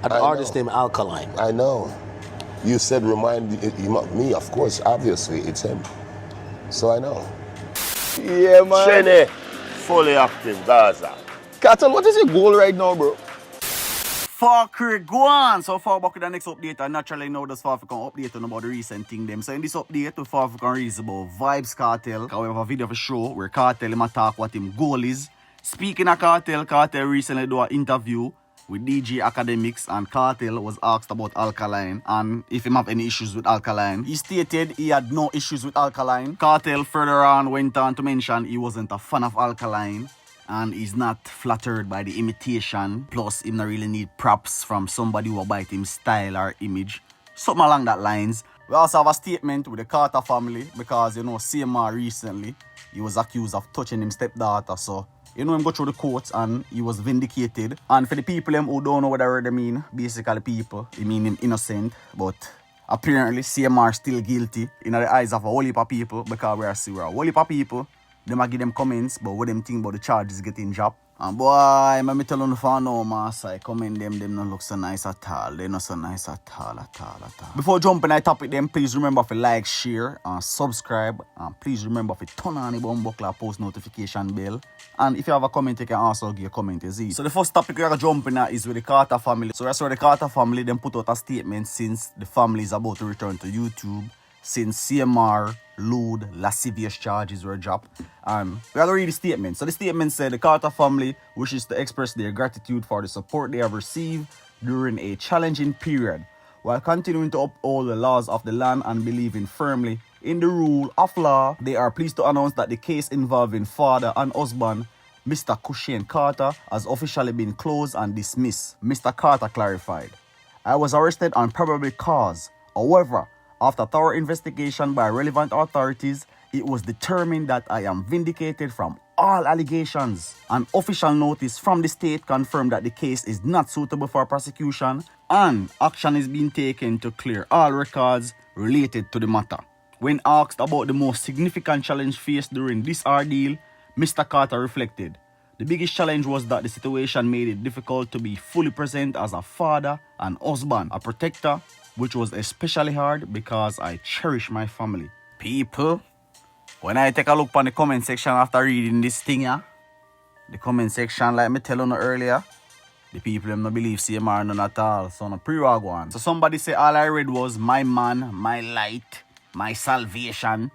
An artist named Alkaline. I know. You said remind him of me, of course, obviously, it's him. So I know. Yeah, man. Shene, fully active, Gaza. Kartel, what is your goal right now, bro? Fucker, go on! So far back with the next update, I naturally know this far can update on about the recent thing them. So in this update, we far can read about Vybz Kartel. We have a video for show where Kartel him attack what him goal is. Speaking of Kartel, Kartel recently do an interview with DJ Academics, and Kartel was asked about Alkaline and if he have any issues with Alkaline. He stated he had no issues with Alkaline. Kartel further on went on to mention he wasn't a fan of Alkaline and he's not flattered by the imitation. Plus, he not really need props from somebody who bite him style or image. Something along that lines. We also have a statement with the Kartel family because, you know, CMR recently, he was accused of touching his stepdaughter. So, you know, him go through the courts and he was vindicated. And for the people who don't know what that word mean, basically people, he mean him innocent. But apparently, CMR still guilty in the eyes of a whole heap of people because we're a whole heap of people. Them a give them comments, but what them think about the charges getting dropped. And boy, I'm tell you for no mass, I comment them don't look so nice at all. They not so nice at all. Before jumping I topic them, please remember to like, share, and subscribe. And please remember to turn on the bumbuckler post notification bell. And if you have a comment, you can also give a comment as well. So the first topic we're jumping at is with the Kartel family. So that's where the Kartel family them put out a statement since the family is about to return to YouTube. Since CMR, lewd, lascivious charges were dropped. And we have to read the statement. So the statement said the Kartel family wishes to express their gratitude for the support they have received during a challenging period, while continuing to uphold the laws of the land and believing firmly in the rule of law. They are pleased to announce that the case involving father and husband, Mr. Kushane Kartel, has officially been closed and dismissed. Mr. Kartel clarified, "I was arrested on probable cause. However, after thorough investigation by relevant authorities, it was determined that I am vindicated from all allegations. An official notice from the state confirmed that the case is not suitable for prosecution and action is being taken to clear all records related to the matter." When asked about the most significant challenge faced during this ordeal, Mr. Kartel reflected, "The biggest challenge was that the situation made it difficult to be fully present as a father and husband, a protector, which was especially hard because I cherish my family." People, when I take a look on the comment section after reading this thing, the comment section, like me tell you earlier, the people them no believe CMR none at all, so no pre-wag one. So somebody say all I read was my man, my light, my salvation.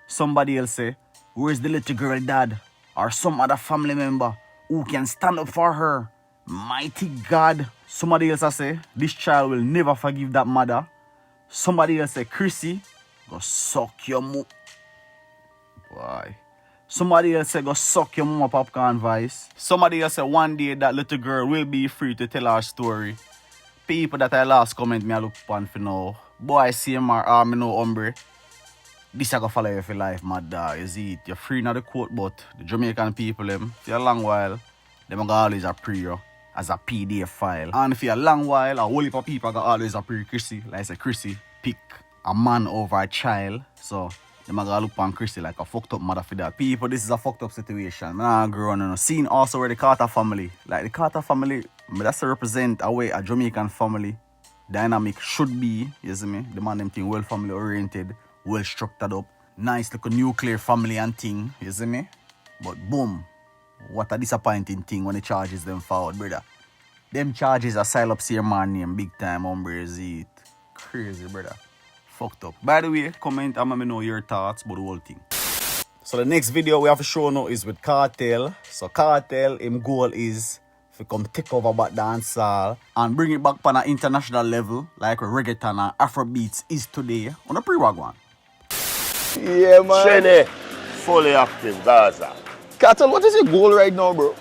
Somebody else say, where's the little girl dad? Or some other family member who can stand up for her? Mighty God. Somebody else say, this child will never forgive that mother. Somebody else say, Chrissy, go suck your mo... Boy. Somebody else say, go suck your mama popcorn vice. Somebody else say, one day that little girl will be free to tell her story. People that I last comment me I look upon for now. Boy, CMR, me no hombre. This I go follow you for life, mad dog. You see it, you're free in the court, but the Jamaican people, them, for a long while, them go always a pre you as a PDF file. And for a long while, a whole heap of people go always a pre Chrissy. Like I say, Chrissy pick a man over a child. So, them go look upon Chrissy like a fucked up mother for that. People, this is a fucked up situation. Man, grow on. Seen also where the Kartel family, like the Kartel family, that's to represent a way a Jamaican family dynamic should be, you see me? The man them thing well family oriented, well structured up, nice little nuclear family and thing, you see me? But boom, what a disappointing thing when the charges them forward, brother. Them charges are style up CMR name big time, hombre, is it? Crazy, brother. Fucked up. By the way, comment and let me know your thoughts about the whole thing. So the next video we have to show now is with Kartel. So Kartel, him goal is to come take over back dancehall and bring it back on an international level like reggaeton and Afrobeats is today on a pre-wag one. Yeah, man. Shene, fully active, Gaza. Kartel, what is your goal right now, bro?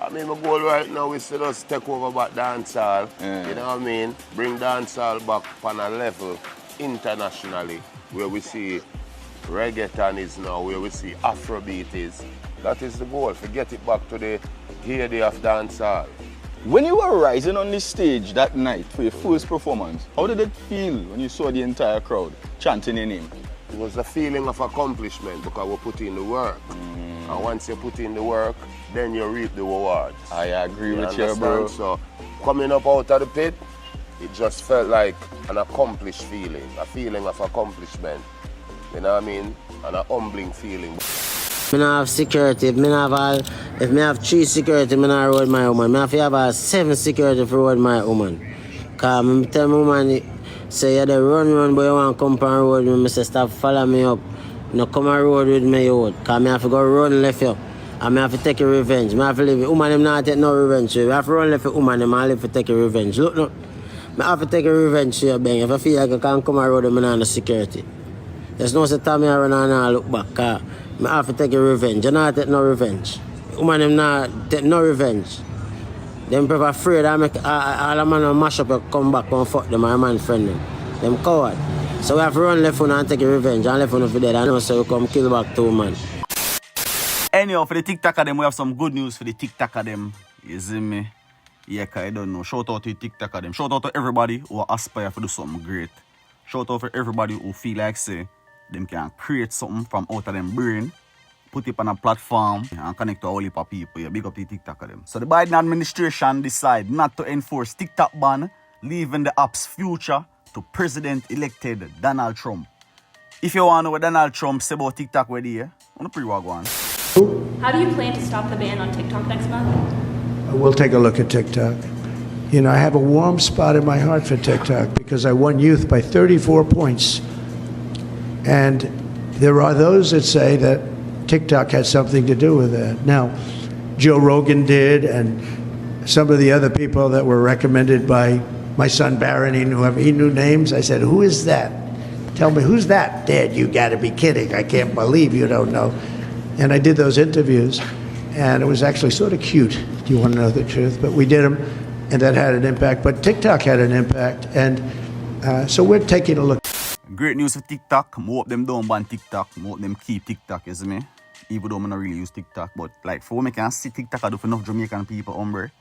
I mean, my goal right now is to just take over back dancehall. You know what I mean? Bring dancehall back on a level internationally where we see reggaeton is now, where we see Afrobeat is. That is the goal, to get it back to the heyday of dancehall. When you were rising on the stage that night for your first performance, how did it feel when you saw the entire crowd chanting your name? It was a feeling of accomplishment because we put in the work. And once you put in the work, then you reap the rewards. I agree with you, bro. So coming up out of the pit, it just felt like an accomplished feeling, a feeling of accomplishment. You know what I mean? And a humbling feeling. I have security. If I have 3 security, I don't road my woman. I have 7 security for road my woman. Because I tell my woman, say you run, but you want to come on road with me. I say, stop follow me up. No come on road with me, you. Because I have to go run left you. And I have to take a revenge. I have to leave it. Woman, them not take no revenge. I have to run left with woman, them I live to take a revenge. Look, no. I have to take a revenge to you, bang. If I feel like I can't come on road with me, I no security. There's no say time I run and I look back. I have to take a revenge. I not take no revenge. Woman, them not take no revenge. Them people afraid I make all the man mash up and come back and fuck them, my man friend them. Them coward. So we have to run left one and take a revenge. And left one for dead. I know so we come kill back 2 man. Anyhow, for the TikTok of them, we have some good news for the TikTok of them. You see me? Yeah, cause I don't know. Shout out to the TikTok of them. Shout out to everybody who aspire to do something great. Shout out for everybody who feel like say them can create something from out of them brain, put it on a platform and connect to a whole heap of people. Yeah, big up the TikTok of them. So the Biden administration decide not to enforce TikTok ban, leaving the app's future to President-elected Donald Trump. If you want to know what Donald Trump say about TikTok, where they on the pre-war one. How do you plan to stop the ban on TikTok next month? We'll take a look at TikTok. You know, I have a warm spot in my heart for TikTok because I won youth by 34 points. And there are those that say that TikTok had something to do with that. Now, Joe Rogan did, and some of the other people that were recommended by my son Barron, he knew names. I said, who is that? Tell me, who's that? Dad, you gotta be kidding. I can't believe you don't know. And I did those interviews, and it was actually sort of cute. Do you want to know the truth? But we did them, and that had an impact. But TikTok had an impact, and so we're taking a look. Great news for TikTok. More of them don't ban TikTok. More of them keep TikTok, you see me? Even though I don't really use TikTok. But like for what I can see TikTok I do for enough Jamaican people, hombre,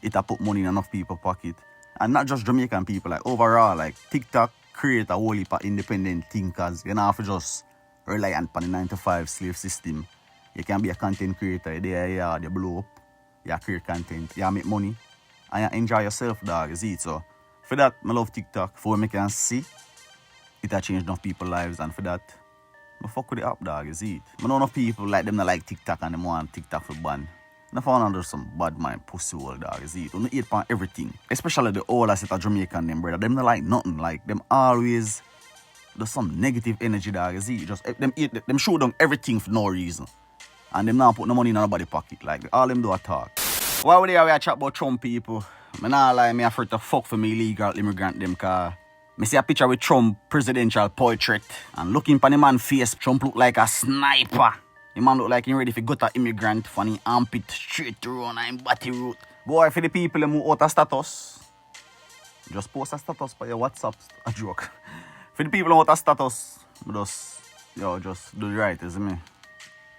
it a put money in enough people's pocket. And not just Jamaican people, like overall, like TikTok create a whole heap of independent thinkers. You don't have to just rely on the 9-to-5 slave system. You can be a content creator, you blow up, you create content, you make money, and you enjoy yourself, dog, you see it? So for that, I love TikTok. For what I can see, it has changed enough people's lives, and for that, I fuck with the app, dog, you see it? I know enough people like them that like TikTok and them want TikTok for ban. I found under some bad mind pussy hole, dog, you see it? Don't eat on everything. Especially the older set of Jamaican them, brother. Them not like nothing. Like them always there's some negative energy, dog, you see it? Just them show them everything for no reason. And them not put no money in nobody's pocket. Like all them do a talk. Why would they chat about Trump people? I not lie, me afraid to fuck for me illegal immigrant them, cause me see a picture with Trump presidential portrait, and looking for the man's face, Trump look like a sniper. The man look like he ready for go to immigrant for the armpit straight through on him body root. Boy, for the people who out of status, just post a status for your WhatsApp, a joke. For the people who out of status, just do the right, isn't me?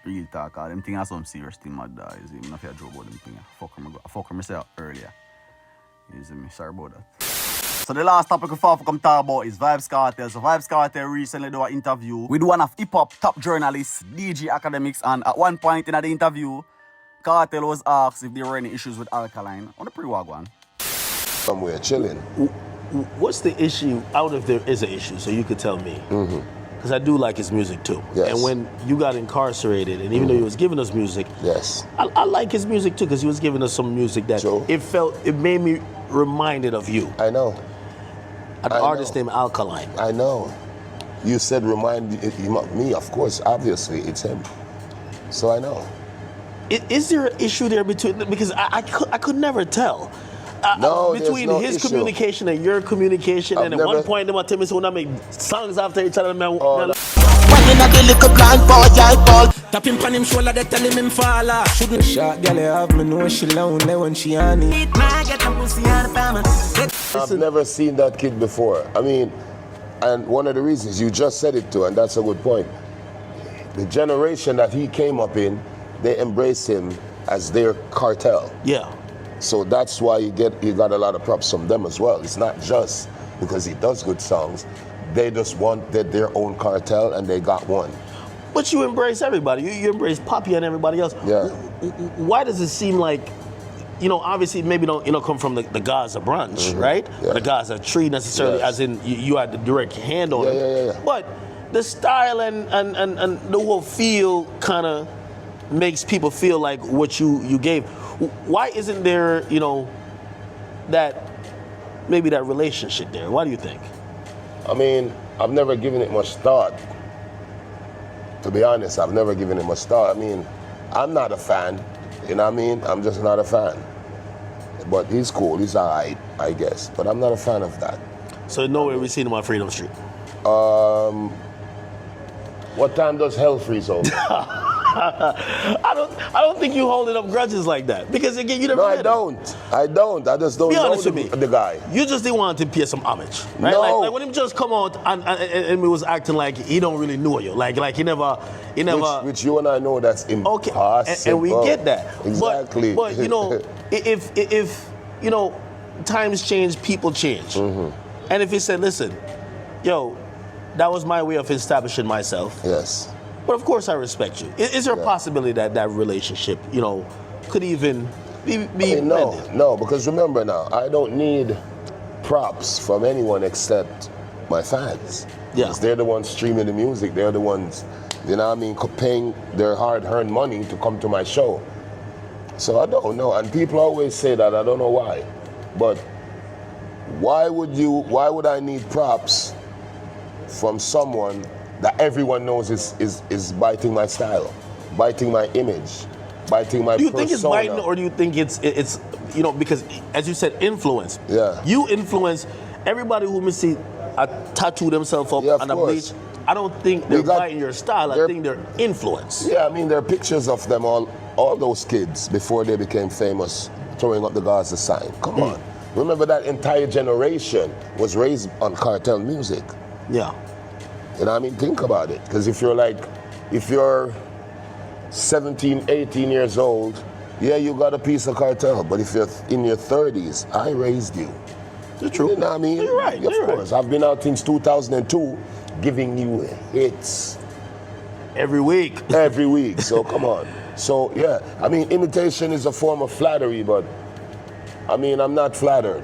Real talk, them things are some serious thing, my dog. You see me, not a joke about them things. I fuck myself earlier. You see me, sorry about that. So the last topic we come talk about is Vybz Kartel. So Vybz Kartel recently did an interview with one of hip-hop top journalists, DJ Academics, and at one point in the interview, Kartel was asked if there were any issues with Alkaline on the pre-war one. Somewhere chilling. What's the issue, out if there is an issue, so you could tell me? Because I do like his music too. Yes. And when you got incarcerated, and even though he was giving us music, yes, I like his music too, because he was giving us some music that it made me reminded of you. I know. An artist named Alkaline. I know. You said remind me, of course, obviously, it's him. So I know. Is there an issue there between, because I could never tell. No, between no his issue. communication and your communication, and at one point they want to tell me so when I make songs after each other, man. When you knock a little blind boy, I ball. Tap him on him shoulder, they tell him fall. Shouldn't shot girl have me know she lonely when she on it. I've never seen that kid before. I mean, and one of the reasons you just said it too, and that's a good point. The generation that he came up in, they embrace him as their cartel. Yeah. So that's why you got a lot of props from them as well. It's not just because he does good songs. They just wanted their own cartel, and they got one. But you embrace everybody. You embrace Poppy and everybody else. Yeah. Why does it seem like you know, obviously maybe don't come from the Gaza branch, right? Yeah. Or the Gaza tree necessarily, Yes. as in you had the direct hand on it. Yeah. But the style and the whole feel kind of makes people feel like what you gave. Why isn't there, you know, that maybe that relationship there? Why do you think? I mean, I've never given it much thought. To be honest, I've never given it much thought. I mean, I'm not a fan. You know what I mean? I'm just not a fan. But he's cool. He's all right, I guess. But I'm not a fan of that. So nowhere we seen him on Freedom Street. What time does hell freeze over? I don't think you holding up grudges like that, because again, you never. No, met I him. don't. I don't. I just don't Be know honest with me. the guy. You just didn't want to pay some homage, right? No. Like when him just come out and he was acting like he don't really know you, like he never. Which you and I know that's impossible. Okay, and we get that. Exactly. But you know, if you know, times change, people change. And if he said, listen, yo, that was my way of establishing myself. Yes. But of course I respect you. Is there a possibility that that relationship, you know, could even be I mean, no, mended? no, because remember now, I don't need props from anyone except my fans. Yeah. Because they're the ones streaming the music. They're the ones, you know what I mean, paying their hard-earned money to come to my show. So I don't know. And people always say that. I don't know why. But why would I need props from someone that everyone knows is biting my style, biting my image, biting my persona? Do you think it's biting, or do you think it's you know, because as you said, influence. Yeah. You influence everybody who see tattoo themselves up on the bleach. I don't think they're biting your style. I think they're influence. Yeah, I mean, there are pictures of them, all those kids before they became famous, throwing up the Gaza sign. Come on. Remember that entire generation was raised on Kartel music. Yeah. You know what I mean? Think about it. Because if you're 17, 18 years old, yeah, you got a piece of Kartel. But if you're in your 30s, I raised you. It's true. You know what I mean? You're right. Of course. I've been out since 2002 giving you hits. Every week. Every week. So come on. So yeah, I mean, imitation is a form of flattery, but I mean, I'm not flattered.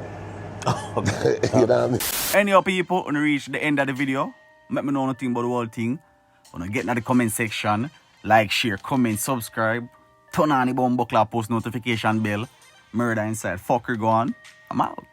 You know what I mean? Anyhow, people, when you reach the end of the video, let me know nothing about the whole thing. When you get in the comment section, like, share, comment, subscribe, turn on the bumper, post notification bell. Murder inside. Fucker, go on. I'm out.